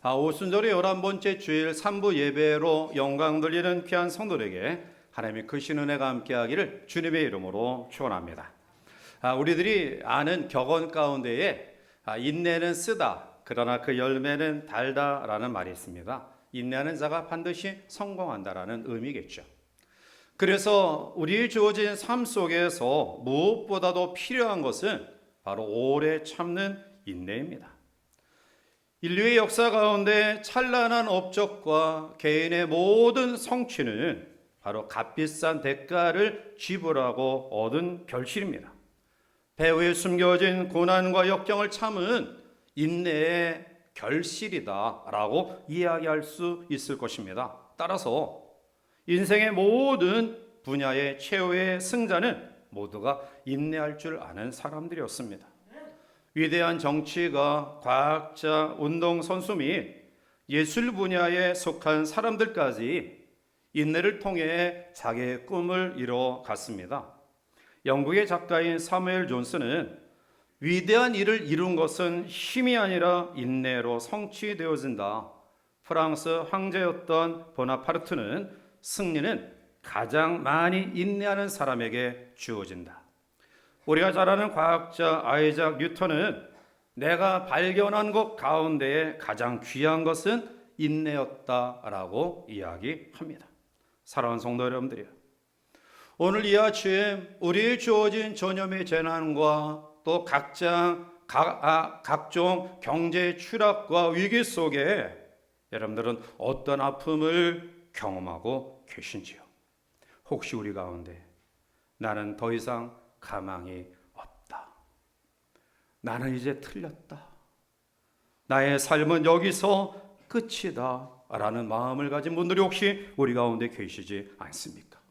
오순절의 11번째 주일 3부 예배로 영광 돌리는 귀한 성도들에게 하나님의 크신 은혜가 함께하기를 주님의 이름으로 축원합니다. 우리들이 아는 격언 가운데에 인내는 쓰다 그러나 그 열매는 달다라는 말이 있습니다. 인내하는 자가 반드시 성공한다라는 의미겠죠. 그래서 우리 주어진 삶 속에서 무엇보다도 필요한 것은 바로 오래 참는 인내입니다. 인류의 역사 가운데 찬란한 업적과 개인의 모든 성취는 바로 값비싼 대가를 지불하고 얻은 결실입니다. 배후에 숨겨진 고난과 역경을 참은 인내의 결실이다라고 이야기할 수 있을 것입니다. 따라서 인생의 모든 분야의 최후의 승자는 모두가 인내할 줄 아는 사람들이었습니다. 위대한 정치가, 과학자, 운동선수 및 예술 분야에 속한 사람들까지 인내를 통해 자기의 꿈을 이뤄갔습니다. 영국의 작가인 사무엘 존슨은 위대한 일을 이룬 것은 힘이 아니라 인내로 성취되어진다. 프랑스 황제였던 보나파르트는 승리는 가장 많이 인내하는 사람에게 주어진다. 우리가 잘 아는 과학자 아이작 뉴턴은 내가 발견한 것 가운데 가장 귀한 것은 인내였다라고 이야기합니다. 사랑하는 성도 여러분들이요, 오늘 이 아침 우리의 주어진 전염의 재난과 또 각종 경제 추락과 위기 속에 여러분들은 어떤 아픔을 경험하고 계신지요? 혹시 우리 가운데 나는 더 이상 가망이 없다, 나는 이제 틀렸다, 나의 삶은 여기서 끝이다 라는 마음을 가진 분들이 혹시 우리 가운데 계시지 않습니까?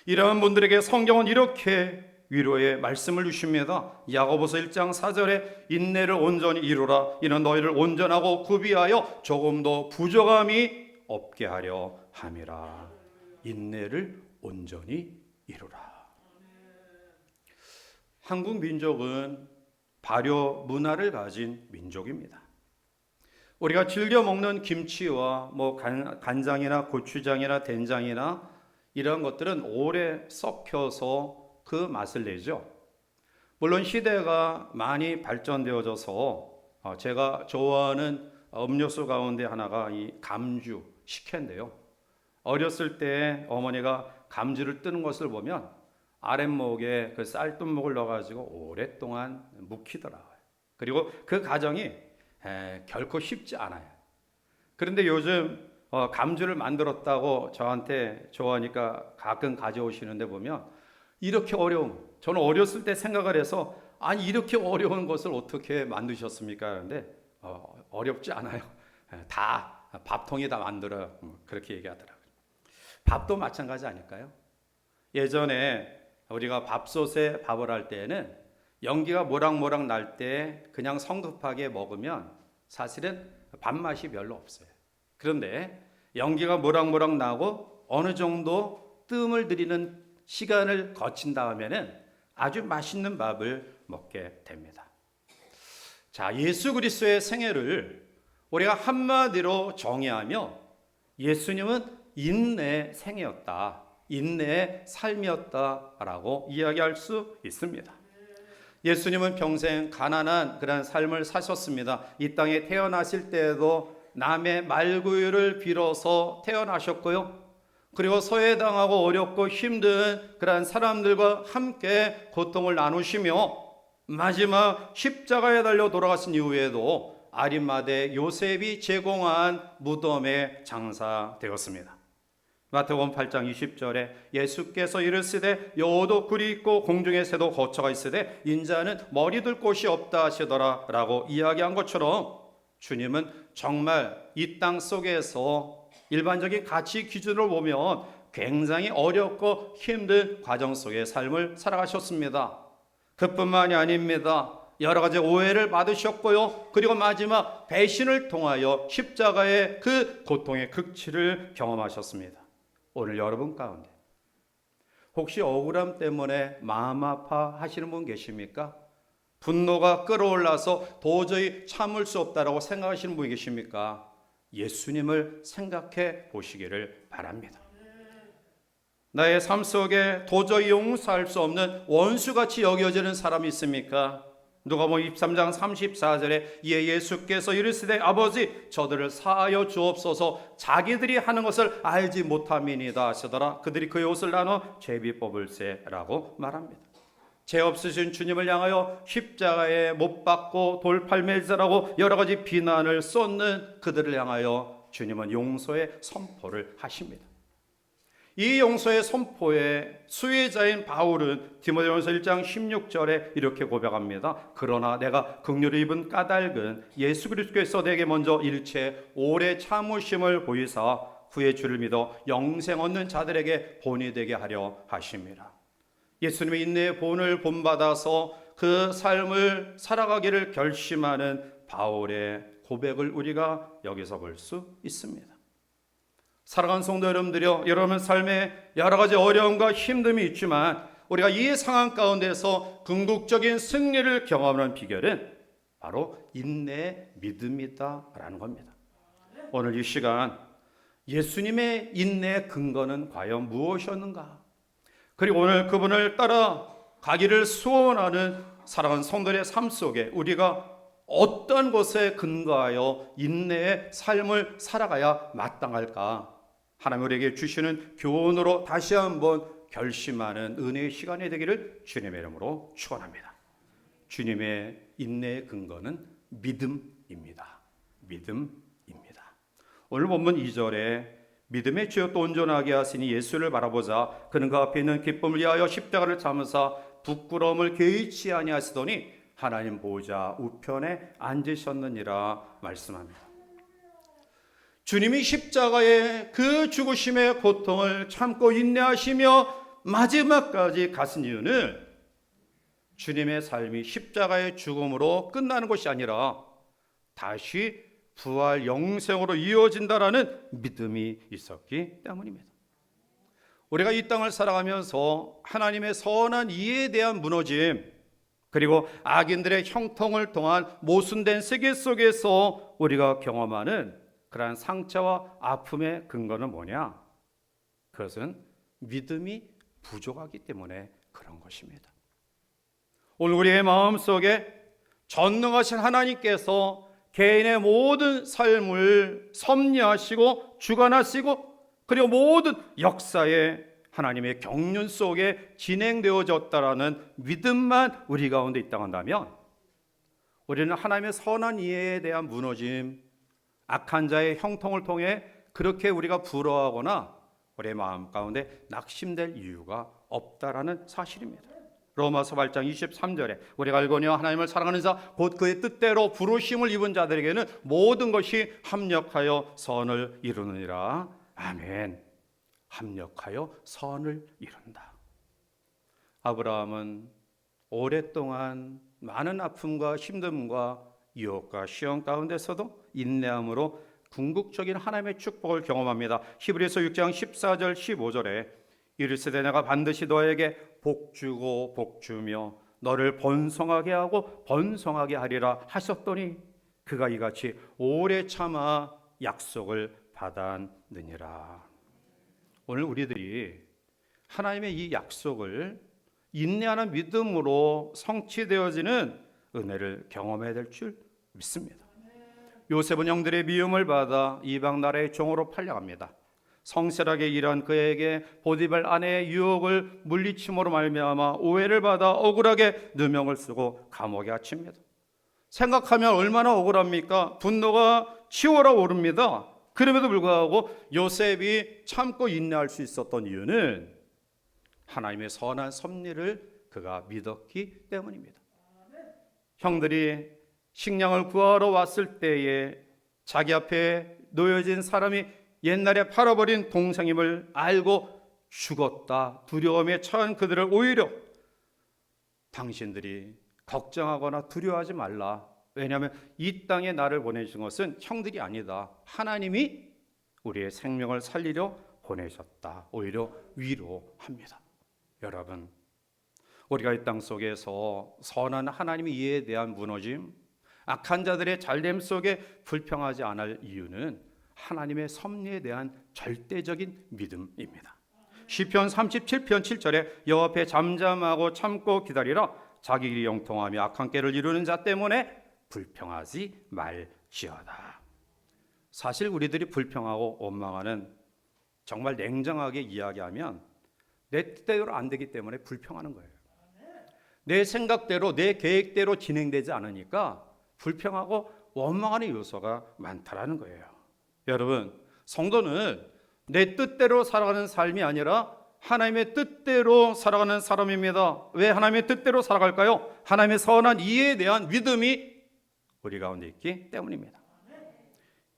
이러한 분들에게 성경은 이렇게 위로의 말씀을 주십니다. 야고보서 1장 4절에 인내를 온전히 이루라. 이는 너희를 온전하고 구비하여 조금도 부족함이 없게 하려 함이라. 인내를 온전히 이루라. 한국 민족은 발효 문화를 가진 민족입니다. 우리가 즐겨 먹는 김치와 간장이나 고추장이나 된장이나 이런 것들은 오래 썩혀서 그 맛을 내죠. 물론 시대가 많이 발전되어져서 제가 좋아하는 음료수 가운데 하나가 이 감주, 식혜인데요. 어렸을 때 어머니가 감주를 뜨는 것을 보면 아랫목에 그 쌀뜨목을 넣어가지고 오랫동안 묵히더라고요. 그리고 그 과정이 결코 쉽지 않아요. 그런데 요즘 감주를 만들었다고 저한테 좋아하니까 가끔 가져오시는데 보면 이렇게 어려운, 저는 어렸을 때 생각을 해서 아니 이렇게 어려운 것을 어떻게 만드셨습니까? 그런데 어렵지 않아요. 다 밥통에다 만들어 그렇게 얘기하더라고요. 밥도 마찬가지 아닐까요? 예전에 우리가 밥솥에 밥을 할 때에는 연기가 모락모락 날 때 그냥 성급하게 먹으면 사실은 밥맛이 별로 없어요. 그런데 연기가 모락모락 나고 어느 정도 뜸을 들이는 시간을 거친 다음에는 아주 맛있는 밥을 먹게 됩니다. 자, 예수 그리스도의 생애를 우리가 한마디로 정의하며 예수님은 인내의 생애였다, 인내의 삶이었다라고 이야기할 수 있습니다. 예수님은 평생 가난한 그런 삶을 사셨습니다. 이 땅에 태어나실 때에도 남의 말구유를 빌어서 태어나셨고요. 그리고 소외당하고 어렵고 힘든 그런 사람들과 함께 고통을 나누시며 마지막 십자가에 달려 돌아가신 이후에도 아리마대 요셉이 제공한 무덤에 장사되었습니다. 마태복음 8장 20절에 예수께서 이르시되 여호도 굴이 있고 공중의 새도 거처가 있으되 인자는 머리 둘 곳이 없다 하시더라 라고 이야기한 것처럼 주님은 정말 이 땅 속에서 일반적인 가치 기준으로 보면 굉장히 어렵고 힘든 과정 속의 삶을 살아가셨습니다. 그뿐만이 아닙니다. 여러 가지 오해를 받으셨고요. 그리고 마지막 배신을 통하여 십자가의 그 고통의 극치를 경험하셨습니다. 오늘 여러분 가운데 혹시 억울함 때문에 마음 아파하시는 분 계십니까? 분노가 끌어올라서 도저히 참을 수 없다라고 생각하시는 분이 계십니까? 예수님을 생각해 보시기를 바랍니다. 나의 삶 속에 도저히 용서할 수 없는 원수같이 여겨지는 사람이 있습니까? 누가복음 23장 34절에 이에 예수께서 이르시되 아버지 저들을 사하여 주옵소서 자기들이 하는 것을 알지 못함이니이다 하시더라. 그들이 그의 옷을 나눠 제비 뽑을세라고 말합니다. 죄 없으신 주님을 향하여 십자가에 못 박고 돌팔매질하고 여러 가지 비난을 쏟는 그들을 향하여 주님은 용서의 선포를 하십니다. 이 용서의 선포에 수혜자인 바울은 디모데전서 1장 16절에 이렇게 고백합니다. 그러나 내가 긍휼을 입은 까닭은 예수 그리스도께서 내게 먼저 일체 오래 참으심을 보이사 후에 주를 믿어 영생 얻는 자들에게 본이 되게 하려 하심이라. 예수님의 인내의 본을 본받아서 그 삶을 살아가기를 결심하는 바울의 고백을 우리가 여기서 볼 수 있습니다. 사랑하는 성도 여러분들이요, 여러분 삶에 여러 가지 어려움과 힘듦이 있지만 우리가 이 상황 가운데서 궁극적인 승리를 경험하는 비결은 바로 인내의 믿음이다라는 겁니다. 오늘 이 시간 예수님의 인내의 근거는 과연 무엇이었는가? 그리고 오늘 그분을 따라 가기를 소원하는 사랑하는 성도들의 삶 속에 우리가 어떤 것에 근거하여 인내의 삶을 살아가야 마땅할까? 하나님 우리에게 주시는 교훈으로 다시 한번 결심하는 은혜의 시간이 되기를 주님의 이름으로 축원합니다. 주님의 인내의 근거는 믿음입니다. 믿음입니다. 오늘 본문 2절에 믿음의 죄업도 온전하게 하시니 예수를 바라보자 그는 그 앞에 있는 기쁨을 위하여 십자가를 참으사 부끄러움을 개의치 아니하시더니 하나님 보좌 우편에 앉으셨느니라 말씀합니다. 주님이 십자가의 그 죽으심의 고통을 참고 인내하시며 마지막까지 가신 이유는 주님의 삶이 십자가의 죽음으로 끝나는 것이 아니라 다시 부활 영생으로 이어진다라는 믿음이 있었기 때문입니다. 우리가 이 땅을 살아가면서 하나님의 선한 이해에 대한 무너짐, 그리고 악인들의 형통을 통한 모순된 세계 속에서 우리가 경험하는 그러한 상처와 아픔의 근거는 뭐냐? 그것은 믿음이 부족하기 때문에 그런 것입니다. 오늘 우리의 마음속에 전능하신 하나님께서 개인의 모든 삶을 섭리하시고 주관하시고 그리고 모든 역사에 하나님의 경륜 속에 진행되어졌다라는 믿음만 우리 가운데 있다고 한다면 우리는 하나님의 선한 이해에 대한 무너짐, 악한 자의 형통을 통해 그렇게 우리가 부러워하거나 우리의 마음 가운데 낙심될 이유가 없다라는 사실입니다. 로마서 8장 23절에 우리가 알거니와 하나님을 사랑하는 자 곧 그의 뜻대로 부르심을 입은 자들에게는 모든 것이 합력하여 선을 이루느니라. 아멘. 합력하여 선을 이룬다. 아브라함은 오랫동안 많은 아픔과 힘듦과 유혹과 시험 가운데서도 인내함으로 궁극적인 하나님의 축복을 경험합니다. 히브리서 6장 14절 15절에 이르시되 내가 반드시 너에게 복주고 복주며 너를 번성하게 하고 번성하게 하리라 하셨더니 그가 이같이 오래 참아 약속을 받았느니라. 오늘 우리들이 하나님의 이 약속을 인내하는 믿음으로 성취되어지는 은혜를 경험해야 될 줄 믿습니다. 요셉은 형들의 미움을 받아 이방 나라의 종으로 팔려갑니다. 성실하게 일한 그에게 보디발 아내의 유혹을 물리침으로 말미암아 오해를 받아 억울하게 누명을 쓰고 감옥에 갇힙니다. 생각하면 얼마나 억울합니까? 분노가 치월어 오릅니다. 그럼에도 불구하고 요셉이 참고 인내할 수 있었던 이유는 하나님의 선한 섭리를 그가 믿었기 때문입니다. 형들이 식량을 구하러 왔을 때에 자기 앞에 놓여진 사람이 옛날에 팔아버린 동생임을 알고 죽었다 두려움에 처한 그들을 오히려 당신들이 걱정하거나 두려워하지 말라. 왜냐하면 이 땅에 나를 보내신 것은 형들이 아니다. 하나님이 우리의 생명을 살리려 보내셨다. 오히려 위로합니다. 여러분, 우리가 이 땅 속에서 선한 하나님의 이해에 대한 무너짐, 악한 자들의 잘됨 속에 불평하지 않을 이유는 하나님의 섭리에 대한 절대적인 믿음입니다. 시편 37편 7절에 여호와 앞에 잠잠하고 참고 기다리라. 자기 길이 영통하며 악한 꾀를 이루는 자 때문에 불평하지 말지어다. 사실 우리들이 불평하고 원망하는, 정말 냉정하게 이야기하면 내 뜻대로 안 되기 때문에 불평하는 거예요. 내 생각대로, 내 계획대로 진행되지 않으니까 불평하고 원망하는 요소가 많다라는 거예요. 여러분, 성도는 내 뜻대로 살아가는 삶이 아니라 하나님의 뜻대로 살아가는 사람입니다. 왜 하나님의 뜻대로 살아갈까요? 하나님의 선한 이해에 대한 믿음이 우리 가운데 있기 때문입니다.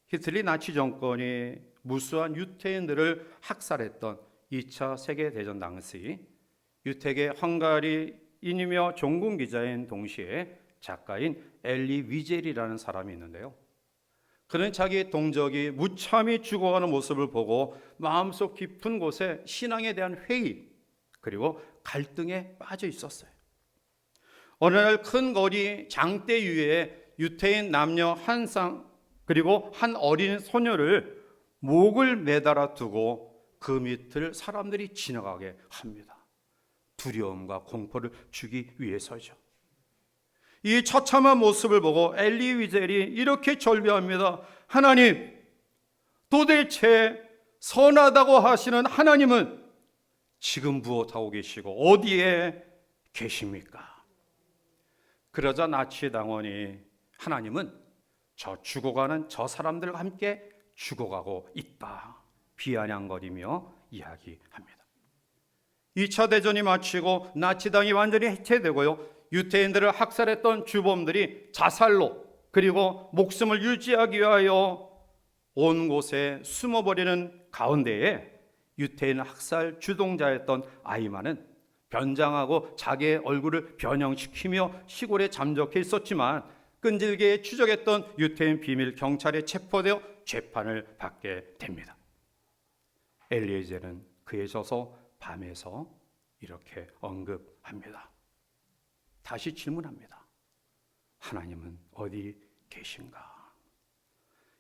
히틀러 나치 정권이 무수한 유태인들을 학살했던 2차 세계대전 당시 유택의 헝가리인이며 종군 기자인 동시에 작가인 엘리 위젤이라는 사람이 있는데요. 그는 자기 동족이 무참히 죽어가는 모습을 보고 마음속 깊은 곳에 신앙에 대한 회의 그리고 갈등에 빠져 있었어요. 어느 날 큰 거리 장대 위에 유태인 남녀 한 쌍 그리고 한 어린 소녀를 목을 매달아 두고 그 밑을 사람들이 지나가게 합니다. 두려움과 공포를 주기 위해서죠. 이 처참한 모습을 보고 엘리 위젤이 이렇게 절규합니다. 하나님, 도대체 선하다고 하시는 하나님은 지금 무엇하고 계시고 어디에 계십니까? 그러자 나치 당원이 하나님은 저 죽어가는 저 사람들과 함께 죽어가고 있다 비아냥거리며 이야기합니다. 2차 대전이 마치고 나치당이 완전히 해체되고요, 유태인들을 학살했던 주범들이 자살로 그리고 목숨을 유지하기 위하여 온 곳에 숨어버리는 가운데에 유태인 학살 주동자였던 아이만은 변장하고 자기의 얼굴을 변형시키며 시골에 잠적해 있었지만 끈질기게 추적했던 유태인 비밀 경찰에 체포되어 재판을 받게 됩니다. 엘리에젤은 그에 져서 밤에서 이렇게 언급합니다. 다시 질문합니다. 하나님은 어디 계신가?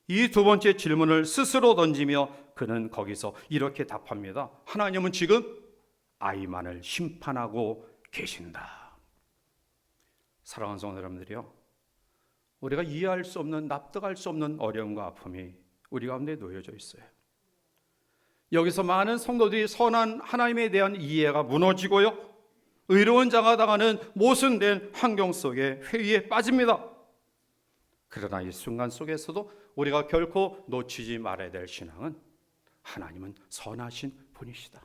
이 두 번째 질문을 스스로 던지며 그는 거기서 이렇게 답합니다. 하나님은 지금 아이만을 심판하고 계신다. 사랑하는 성도 여러분들이요, 우리가 이해할 수 없는, 납득할 수 없는 어려움과 아픔이 우리 가운데 놓여져 있어요. 여기서 많은 성도들이 선한 하나님에 대한 이해가 무너지고요, 의로운 자가 당하는 모순된 환경 속에 회의에 빠집니다. 그러나 이 순간 속에서도 우리가 결코 놓치지 말아야 될 신앙은 하나님은 선하신 분이시다.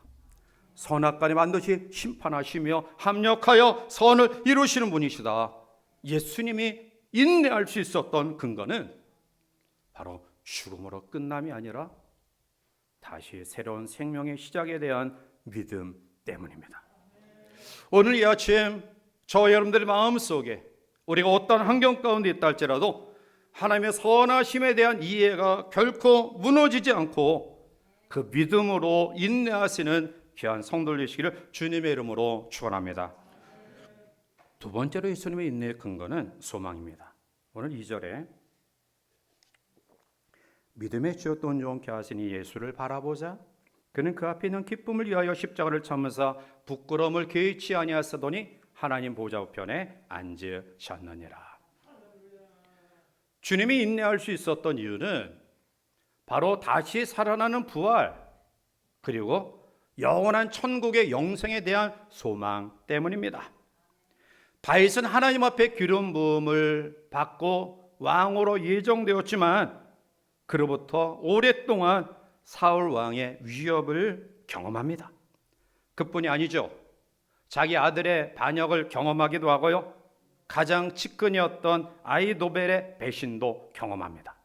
선악간에 반드시 심판하시며 합력하여 선을 이루시는 분이시다. 예수님이 인내할 수 있었던 근거는 바로 죽음으로 끝남이 아니라 다시 새로운 생명의 시작에 대한 믿음 때문입니다. 오늘 이 아침 저와 여러분들의 마음속에 우리가 어떤 환경 가운데 있다 할지라도 하나님의 선하심에 대한 이해가 결코 무너지지 않고 그 믿음으로 인내하시는 귀한 성도들 되시기를 주님의 이름으로 축원합니다. 두 번째로 예수님의 인내의 근거는 소망입니다. 오늘 2절에 믿음의 주였다 온전케 하시니 예수를 바라보자. 그는 그 앞에 있는 기쁨을 위하여 십자가를 참으사 부끄러움을 개의치 아니하시더니 하나님 보좌 우편에 앉으셨느니라. 주님이 인내할 수 있었던 이유는 바로 다시 살아나는 부활 그리고 영원한 천국의 영생에 대한 소망 때문입니다. 다윗은 하나님 앞에 기름 부음을 받고 왕으로 예정되었지만 그로부터 오랫동안 사울 왕의 위협을 경험합니다. 그뿐이 아니죠. 자기 아들의 반역을 경험하기도 하고요, 가장 측근이었던 아히도벨의 배신도 경험합니다.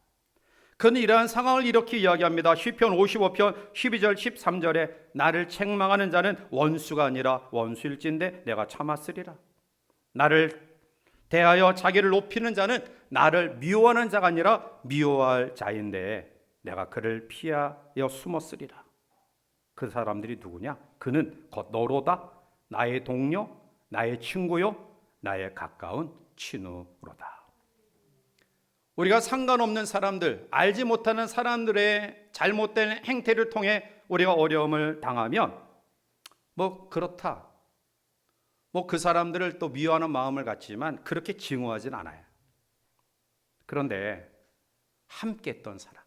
그는 이러한 상황을 이렇게 이야기합니다. 시편 55편 12절 13절에 나를 책망하는 자는 원수가 아니라 원수일진데 내가 참았으리라. 나를 대하여 자기를 높이는 자는 나를 미워하는 자가 아니라 미워할 자인데 내가 그를 피하여 숨었으리라. 그 사람들이 누구냐? 그는 곧 너로다. 나의 동료, 나의 친구요 나의 가까운 친구로다. 우리가 상관없는 사람들, 알지 못하는 사람들의 잘못된 행태를 통해 우리가 어려움을 당하면 그렇다, 그 사람들을 또 미워하는 마음을 갖지만 그렇게 증오하진 않아요. 그런데 함께 했던 사람,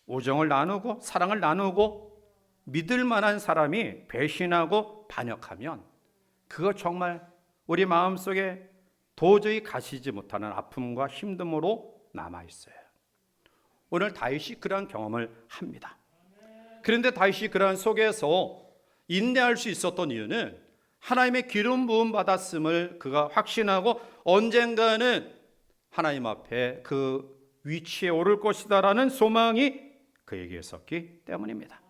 우정을 나누고 사랑을 나누고 믿을 만한 사람이 배신하고 반역하면 그거 정말 우리 마음속에 도저히 가시지 못하는 아픔과 힘듦으로 남아있어요. 오늘 다윗이 그러한 경험을 합니다. 그런데 다윗이 그러한 속에서 인내할 수 있었던 이유는 하나님의 기름 부음 받았음을 그가 확신하고 언젠가는 하나님 앞에 그 위치에 오를 것이다라는 소망이 그에게 있었기 때문입니다.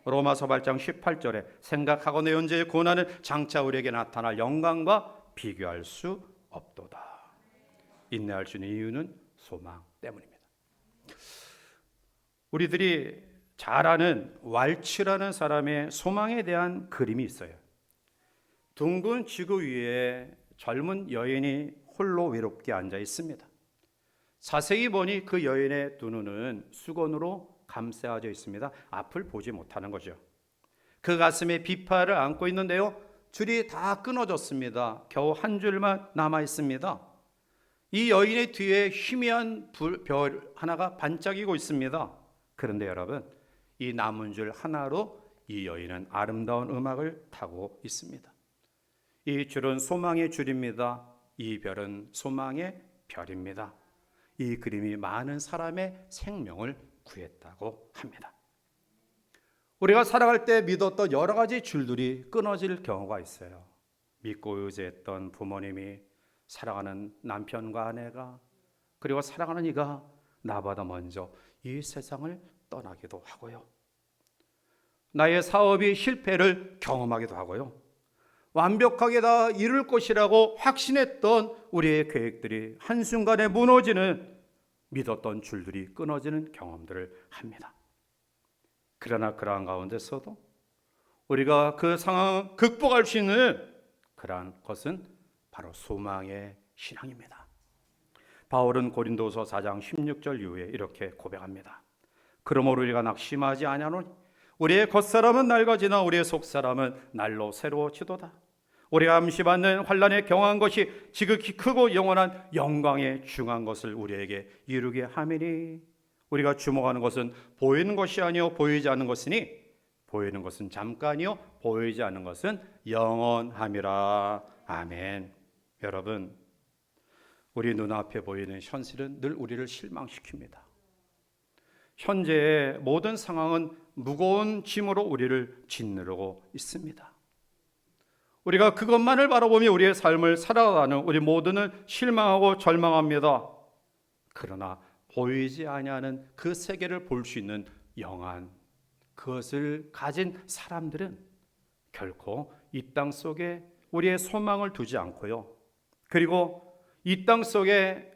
로마서 8장 18절에 생각하고 내 현재의 고난은 장차 우리에게 나타날 영광과 비교할 수 없도다. 인내할 수 있는 이유는 소망 때문입니다. 우리들이 잘 아는 왈츠라는 사람의 소망에 대한 그림이 있어요. 둥근 지구 위에 젊은 여인이 홀로 외롭게 앉아 있습니다. 자세히 보니 그 여인의 두 눈은 수건으로 감싸져 있습니다. 앞을 보지 못하는 거죠. 그 가슴에 비파를 안고 있는데요, 줄이 다 끊어졌습니다. 겨우 한 줄만 남아 있습니다. 이 여인의 뒤에 희미한 별 하나가 반짝이고 있습니다. 그런데 여러분, 이 남은 줄 하나로 이 여인은 아름다운 음악을 타고 있습니다. 이 줄은 소망의 줄입니다. 이 별은 소망의 별입니다. 이 그림이 많은 사람의 생명을 구했다고 합니다. 우리가 살아갈 때 믿었던 여러 가지 줄들이 끊어질 경우가 있어요. 믿고 의지했던 부모님이, 사랑하는 남편과 아내가, 그리고 사랑하는 이가 나보다 먼저 이 세상을 떠나기도 하고요. 나의 사업이 실패를 경험하기도 하고요. 완벽하게 다 이룰 것이라고 확신했던 우리의 계획들이 한순간에 무너지는, 믿었던 줄들이 끊어지는 경험들을 합니다. 그러나 그러한 가운데서도 우리가 그 상황을 극복할 수 있는 그러한 것은 바로 소망의 신앙입니다. 바울은 고린도서 4장 16절 이후에 이렇게 고백합니다. 그러므로 우리가 낙심하지 아니하노니 우리의 겉사람은 낡아지나 우리의 속사람은 날로 새로워지도다. 우리가 암시받는 환난에 경한 것이 지극히 크고 영원한 영광에 중한 것을 우리에게 이루게 하매니 우리가 주목하는 것은 보이는 것이 아니요 보이지 않는 것이니 보이는 것은 잠깐이요 보이지 않는 것은 영원함이라. 아멘. 여러분, 우리 눈앞에 보이는 현실은 늘 우리를 실망시킵니다. 현재의 모든 상황은 무거운 짐으로 우리를 짓누르고 있습니다. 우리가 그것만을 바라보며 우리의 삶을 살아가는 우리 모두는 실망하고 절망합니다. 그러나 보이지 아니하는 그 세계를 볼 수 있는 영안, 그것을 가진 사람들은 결코 이 땅 속에 우리의 소망을 두지 않고요. 그리고 이 땅 속에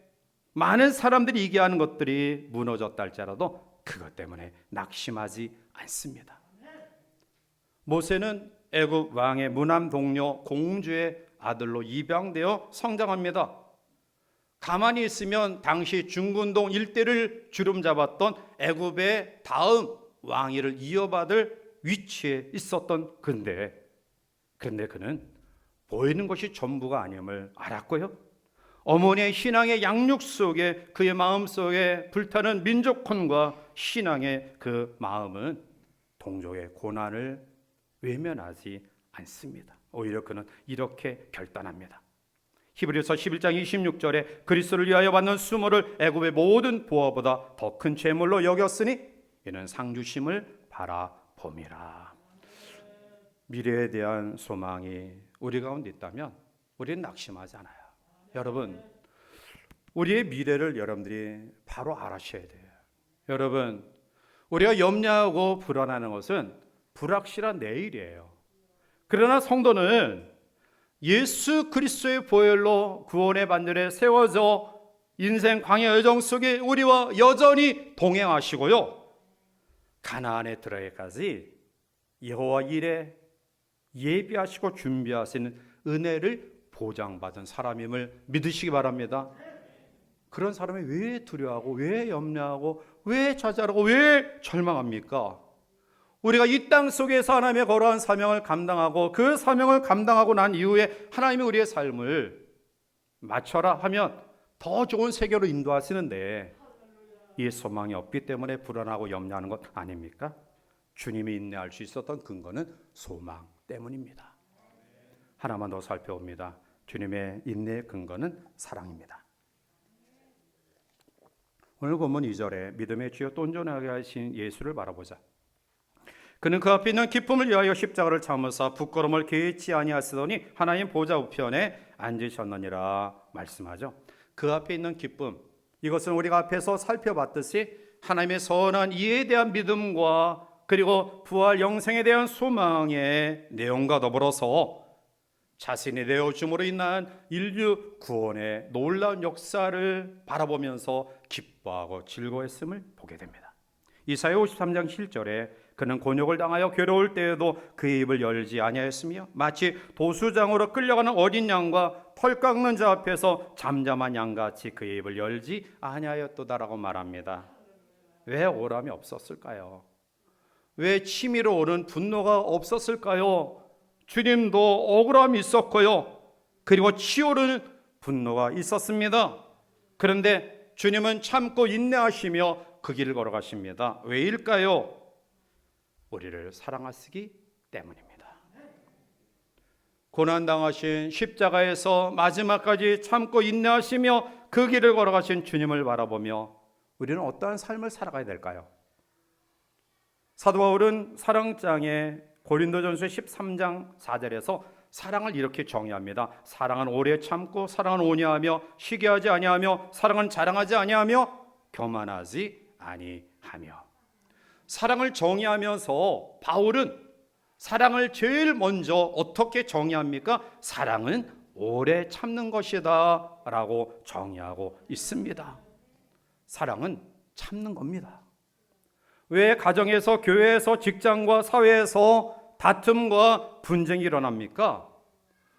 많은 사람들이 얘기하는 것들이 무너졌다 할지라도 그것 때문에 낙심하지 않습니다. 모세는 애굽 왕의 무남 동료 공주의 아들로 입양되어 성장합니다. 가만히 있으면 당시 중근동 일대를 주름잡았던 애굽의 다음 왕위를 이어받을 위치에 있었던 그런데 그는 보이는 것이 전부가 아님을 알았고요. 어머니의 신앙의 양육 속에 그의 마음속에 불타는 민족혼과 신앙의 그 마음은 동족의 고난을 외면하지 않습니다. 오히려 그는 이렇게 결단합니다. 히브리서 11장 26절에 그리스도를 위하여 받는 수모를 애굽의 모든 보화보다 더 큰 재물로 여겼으니 이는 상주심을 바라봄이라. 미래에 대한 소망이 우리 가운데 있다면 우리는 낙심하지 않아요. 여러분, 우리의 미래를 여러분들이 바로 알아셔야 돼요. 여러분, 우리가 염려하고 불안하는 것은 불확실한 내일이에요. 그러나 성도는 예수 그리스도의 보혈로 구원의 반열에 세워져 인생 광야 여정 속에 우리와 여전히 동행하시고요. 가나안에 들어가기까지 여호와 일에 예비하시고 준비하시는 은혜를 보장받은 사람임을 믿으시기 바랍니다. 그런 사람이 왜 두려워하고 왜 염려하고 왜 좌절하고 왜 절망합니까? 우리가 이 땅 속에서 하나님의 거룩한 사명을 감당하고 그 사명을 감당하고 난 이후에 하나님이 우리의 삶을 맞춰라 하면 더 좋은 세계로 인도하시는데 이 소망이 없기 때문에 불안하고 염려하는 것 아닙니까? 주님이 인내할 수 있었던 근거는 소망 때문입니다. 하나만 더 살펴봅니다. 주님의 인내의 근거는 사랑입니다. 오늘 본문 2절에 믿음의 주여 또 온전하게 하신 예수를 바라보자. 그는 그 앞에 있는 기쁨을 위하여 십자가를 참으사 부끄러움을 개의치 아니하시더니 하나님 보좌 우편에 앉으셨느니라 말씀하죠. 그 앞에 있는 기쁨, 이것은 우리가 앞에서 살펴봤듯이 하나님의 선한 이에 대한 믿음과 그리고 부활 영생에 대한 소망의 내용과 더불어서 자신이 내어줌으로 인한 인류 구원의 놀라운 역사를 바라보면서 기뻐하고 즐거워했음을 보게 됩니다. 이사야 53장 7절에 그는 곤욕을 당하여 괴로울 때에도 그의 입을 열지 아니하였으며 마치 도수장으로 끌려가는 어린 양과 털 깎는 자 앞에서 잠잠한 양같이 그의 입을 열지 아니하였도다라고 말합니다. 왜 오람이 없었을까요? 왜 치밀어 오른 분노가 없었을까요? 주님도 억울함이 있었고요. 그리고 치오르는 분노가 있었습니다. 그런데 주님은 참고 인내하시며 그 길을 걸어가십니다. 왜일까요? 우리를 사랑하시기 때문입니다. 고난당하신 십자가에서 마지막까지 참고 인내하시며 그 길을 걸어가신 주님을 바라보며 우리는 어떠한 삶을 살아가야 될까요? 사도 바울은 사랑장에 고린도전서 13장 4절에서 사랑을 이렇게 정의합니다. 사랑은 오래 참고 사랑은 온유하며 시기하지 아니하며 사랑은 자랑하지 아니하며 교만하지 아니하며. 사랑을 정의하면서 바울은 사랑을 제일 먼저 어떻게 정의합니까? 사랑은 오래 참는 것이다 라고 정의하고 있습니다. 사랑은 참는 겁니다. 왜 가정에서, 교회에서, 직장과 사회에서 다툼과 분쟁이 일어납니까?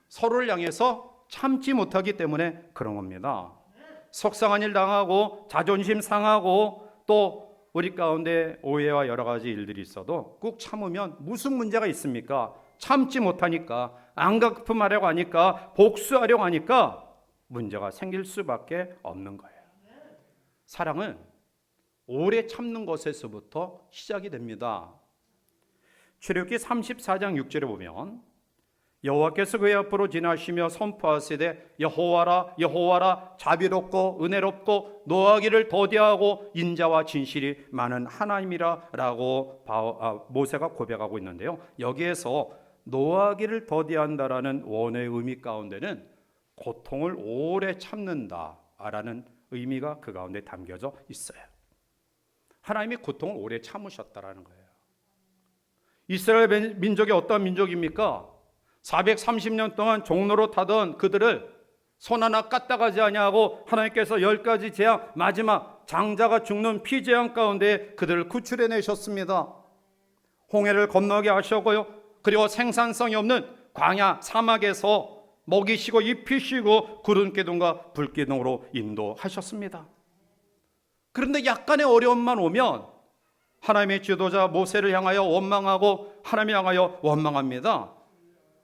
서로를 향해서 참지 못하기 때문에 그런 겁니다. 속상한 일 당하고 자존심 상하고 또 우리 가운데 오해와 여러 가지 일들이 있어도 꾹 참으면 무슨 문제가 있습니까? 참지 못하니까, 안 갚음하려고 하니까, 복수하려고 하니까 문제가 생길 수밖에 없는 거예요. 사랑은 오래 참는 것에서부터 시작이 됩니다. 출애굽기 34장 6절에 보면 여호와께서 그의 앞으로 지나시며 선포하시되 여호와라 여호와라 자비롭고 은혜롭고 노하기를 더디하고 인자와 진실이 많은 하나님이라 라고 모세가 고백하고 있는데요. 여기에서 노하기를 더디한다라는 원어의 의미 가운데는 고통을 오래 참는다라는 의미가 그 가운데 담겨져 있어요. 하나님이 고통을 오래 참으셨다라는 거예요. 이스라엘 민족이 어떤 민족입니까? 430년 동안 종로로 타던 그들을 손 하나 까딱하지 아니하고 하나님께서 10가지 재앙, 마지막 장자가 죽는 피재앙 가운데 그들을 구출해 내셨습니다. 홍해를 건너게 하셨고요. 그리고 생산성이 없는 광야 사막에서 먹이 쉬고 잎이 쉬고 구름 기둥과 불 기둥으로 인도하셨습니다. 그런데 약간의 어려움만 오면 하나님의 지도자 모세를 향하여 원망하고 하나님을 향하여 원망합니다.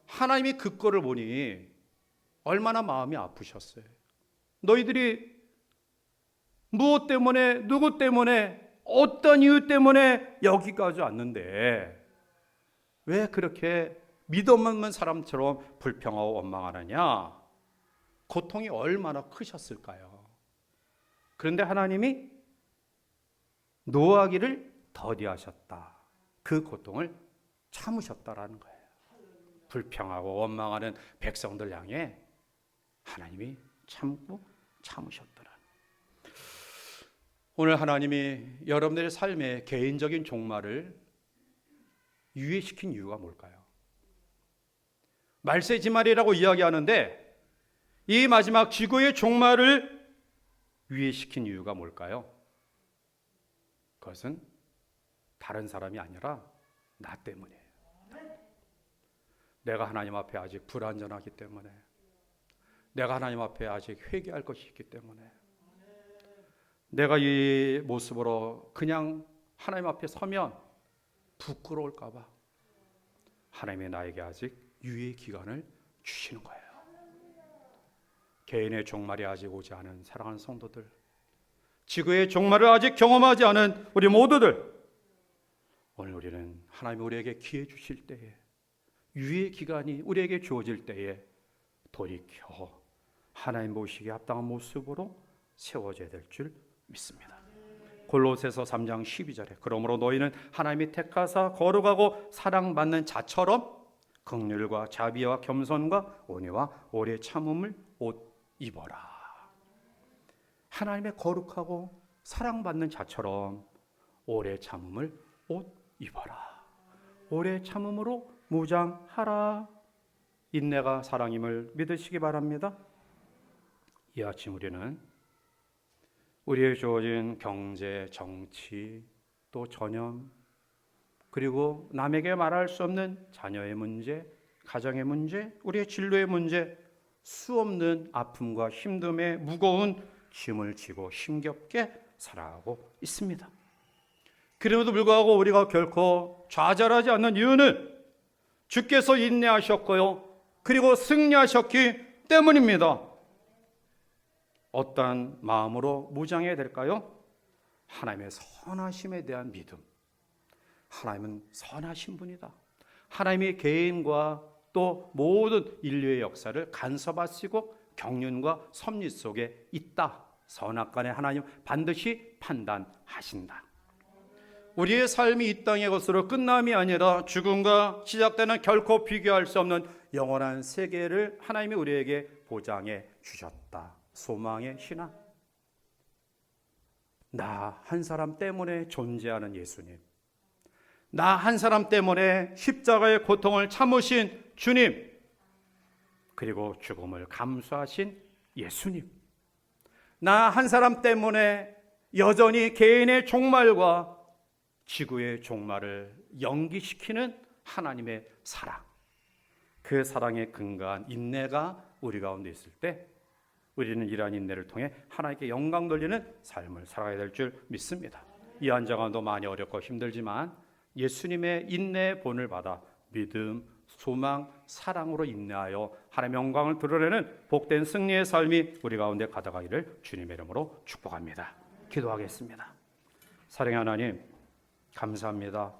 하나님이 그 꼴을 보니 얼마나 마음이 아프셨어요. 너희들이 무엇 때문에, 누구 때문에, 어떤 이유 때문에 여기까지 왔는데 왜 그렇게 믿음 없는 사람처럼 불평하고 원망하느냐? 고통이 얼마나 크셨을까요? 그런데 하나님이 노하기를 더디하셨다. 그 고통을 참으셨다라는 거예요. 불평하고 원망하는 백성들 향해 하나님이 참고 참으셨더라. 오늘 하나님이 여러분들의 삶의 개인적인 종말을 유예시킨 이유가 뭘까요? 말세지말이라고 이야기하는데 이 마지막 지구의 종말을 유예시킨 이유가 뭘까요? 그것은 다른 사람이 아니라 나 때문이에요. 내가 하나님 앞에 아직 불완전하기 때문에, 내가 하나님 앞에 아직 회개할 것이 있기 때문에, 내가 이 모습으로 그냥 하나님 앞에 서면 부끄러울까 봐 하나님이 나에게 아직 유예 기간을 주시는 거예요. 개인의 종말이 아직 오지 않은 사랑하는 성도들, 지구의 종말을 아직 경험하지 않은 우리 모두들, 오늘 우리는 하나님이 우리에게 기회 주실 때에, 유예 기간이 우리에게 주어질 때에 돌이켜 하나님 보시기에 합당한 모습으로 세워져야 될 줄 믿습니다. 골로새서 3장 12절에 그러므로 너희는 하나님이 택하사 거룩하고 사랑받는 자처럼 긍휼과 자비와 겸손과 온유와 오래 참음을 옷 입어라. 하나님의 거룩하고 사랑받는 자처럼 오래 참음을 옷 입어라. 오래 참음으로 무장하라. 인내가 사랑임을 믿으시기 바랍니다. 이 아침 우리는 우리에게 주어진 경제, 정치, 또 전염, 그리고 남에게 말할 수 없는 자녀의 문제, 가정의 문제, 우리의 진로의 문제, 수없는 아픔과 힘듦에 무거운 짐을 지고 힘겹게 살아가고 있습니다. 그럼에도 불구하고 우리가 결코 좌절하지 않는 이유는 주께서 인내하셨고요, 그리고 승리하셨기 때문입니다. 어떠한 마음으로 무장해야 될까요? 하나님의 선하심에 대한 믿음. 하나님은 선하신 분이다. 하나님의 개인과 또 모든 인류의 역사를 간섭하시고 경륜과 섭리 속에 있다. 선악간에 하나님 반드시 판단하신다. 우리의 삶이 이 땅의 것으로 끝남이 아니라 죽음과 시작되는 결코 비교할 수 없는 영원한 세계를 하나님이 우리에게 보장해 주셨다. 소망의 신앙. 나 한 사람 때문에 존재하는 예수님, 나 한 사람 때문에 십자가의 고통을 참으신 주님, 그리고 죽음을 감수하신 예수님, 나 한 사람 때문에 여전히 개인의 종말과 지구의 종말을 연기시키는 하나님의 사랑, 그 사랑에 근거한 인내가 우리 가운데 있을 때 우리는 이러한 인내를 통해 하나님께 영광 돌리는 삶을 살아야 될 줄 믿습니다. 이 한정환도 많이 어렵고 힘들지만 예수님의 인내의 본을 받아 믿음, 소망, 사랑으로 인내하여 하나님의 영광을 드러내는 복된 승리의 삶이 우리 가운데 가득하기를 주님의 이름으로 축복합니다. 기도하겠습니다. 사랑의 하나님, 감사합니다.